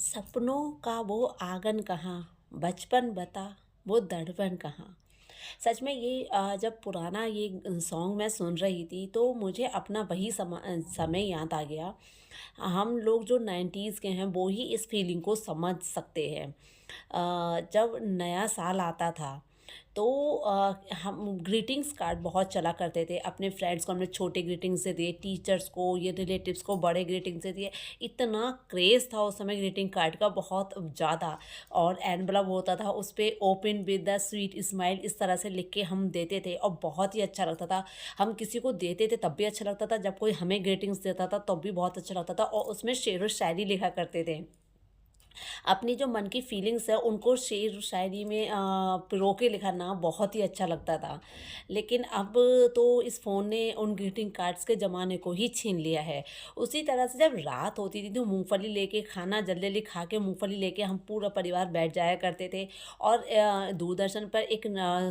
सपनों का वो आंगन कहाँ, बचपन बता वो दड़पण कहाँ। सच में ये जब पुराना ये सॉन्ग मैं सुन रही थी तो मुझे अपना वही समय याद आ गया। हम लोग जो 90s के हैं वो ही इस फीलिंग को समझ सकते हैं। जब नया साल आता था तो हम ग्रीटिंग्स कार्ड बहुत चला करते थे। अपने फ्रेंड्स को हमने छोटे ग्रीटिंग्स से दिए, टीचर्स को, ये रिलेटिव्स को बड़े ग्रीटिंग्स से दिए। इतना क्रेज़ था उस समय ग्रीटिंग कार्ड का, बहुत ज़्यादा। और एनवलप होता था, उस पे open with the sweet smile इस तरह से लिख के हम देते थे और बहुत ही अच्छा लगता था। हम किसी को देते थे तब भी अच्छा लगता था, जब कोई हमें ग्रीटिंग्स देता था तब भी बहुत अच्छा लगता था, और उसमें शेरो शायरी लिखा करते थे। अपनी जो मन की फीलिंग्स है उनको शेर शायरी में पिरो के लिखना बहुत ही अच्छा लगता था। लेकिन अब तो इस फ़ोन ने उन ग्रीटिंग कार्ड्स के ज़माने को ही छीन लिया है। उसी तरह से जब रात होती थी तो मूँगफली लेके खाना जल्दी-जल्दी खा के मूँगफली लेके हम पूरा परिवार बैठ जाया करते थे। और दूरदर्शन पर एक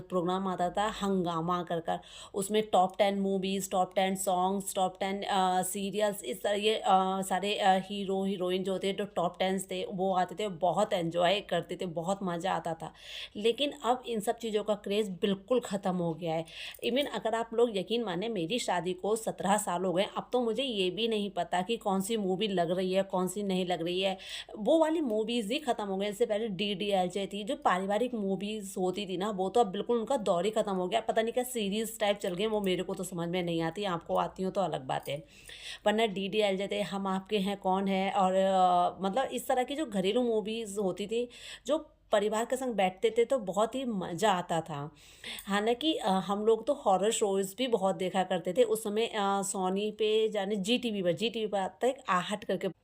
प्रोग्राम आता था हंगामा कर कर। उसमें top 10 movies, top 10 songs, top 10 serials, इस तरह ये सारे हीरो हीरोइन जो थे, जो टॉप 10 थे वो आते थे। बहुत एन्जॉय करते थे, बहुत मज़ा आता था। लेकिन अब इन सब चीज़ों का क्रेज़ बिल्कुल ख़त्म हो गया है। इवन अगर आप लोग यकीन माने, मेरी शादी को 17 साल हो गए, अब तो मुझे ये भी नहीं पता कि कौन-सी मूवी लग रही है, कौन-सी नहीं लग रही है। वो वाली मूवीज़ ही ख़त्म हो गई। इससे पहले डीडीएलजे थी, जो पारिवारिक मूवीज़ होती थी ना, वो तो अब बिल्कुल उनका दौर ही ख़त्म हो गया। पता नहीं क्या सीरीज़ टाइप चल गई हैं, वो मेरे को तो समझ में नहीं आती, आपको आती हो तो अलग बात है। वरना डीडीएलजे थे, हम आपके हैं कौन है, और मतलब इस तरह की जो घरेलू मूवीज़ होती थी, जो परिवार के संग बैठते थे तो बहुत ही मज़ा आता था। हालाँकि हम लोग तो हॉरर शोज़ भी बहुत देखा करते थे। उस समय सोनी पे जाने जी टीवी पर आता है एक आहट करके।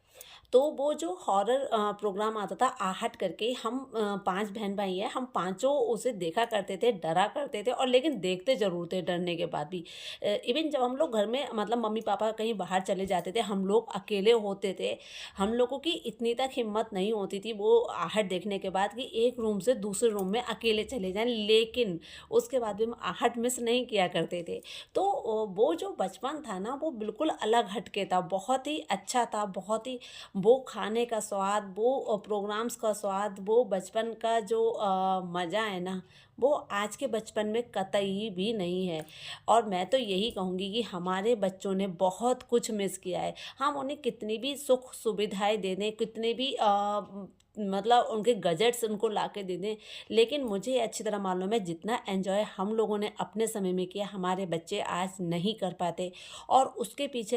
तो वो जो हॉरर प्रोग्राम आता था आहट करके, हम 5 बहन-भाई हैं, हम पाँचों उसे देखा करते थे, डरा करते थे, और लेकिन देखते ज़रूर थे डरने के बाद भी। इवन जब हम लोग घर में मतलब मम्मी-पापा कहीं बाहर चले जाते थे, हम लोग अकेले होते थे, हम लोगों की इतनी तक हिम्मत नहीं होती थी वो आहट देखने के बाद कि एक रूम से दूसरे रूम में अकेले चले जाएँ, लेकिन उसके बाद भी हम आहट मिस नहीं किया करते थे। तो वो जो बचपन था ना, वो बिल्कुल अलग हट के था, बहुत ही अच्छा था, बहुत ही वो खाने का स्वाद, वो प्रोग्राम्स का स्वाद, वो बचपन का जो मज़ा है ना, वो आज के बचपन में कतई भी नहीं है। और मैं तो यही कहूँगी कि हमारे बच्चों ने बहुत कुछ मिस किया है। हम उन्हें कितनी भी सुख सुविधाएँ दे दें, कितने भी मतलब उनके गैजेट्स उनको ला के दे दें, लेकिन मुझे ये अच्छी तरह मालूम है जितना एन्जॉय हम लोगों ने अपने समय में किया, हमारे बच्चे आज नहीं कर पाते। और उसके पीछे